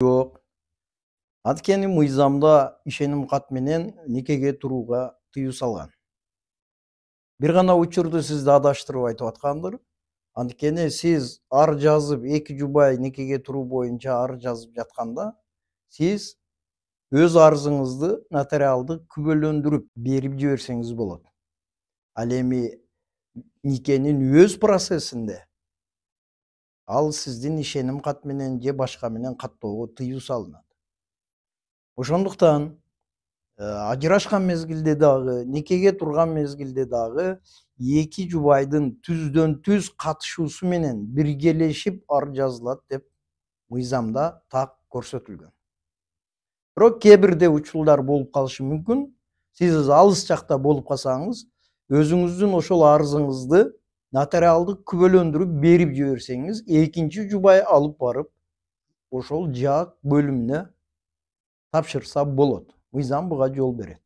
Yok. Анткени мыйзамда ишеним кат менен никеге турууга тыюу салган. Бир гана учурду сизди адаштырып айтып аткандыр. Анткени сиз ар жазып, эки жубай никеге туруу боюнча ар жазып жатканда, сиз өз арызыңызды нотариалдык күбөлөндүрүп берип жиберсеңиз болот. Ал эми никенин өз процессинде ал сиздин ишеним кат менен же башка менен каттоого тыюу салынат. Ошондуктан ажырашкан мезгилде дагы, никеге турган мезгилде дагы эки жубайдын түздөн түз катышуусу менен биргелешип ар жазылат деп мыйзамда так көрсөтүлгөн. Бирок кээ бирде учурлар болуп калышы мүмкүн. Сиз алыс жакта болуп калсаңыз, өзүңүздүн ошол арызыңызды нотариалдык күбөлөндүрүп берип жиберсеңиз, экинчи жубай алып барып ошол жаак бөлүмүнө тапшырса болот. Мыйзам буга жол берет.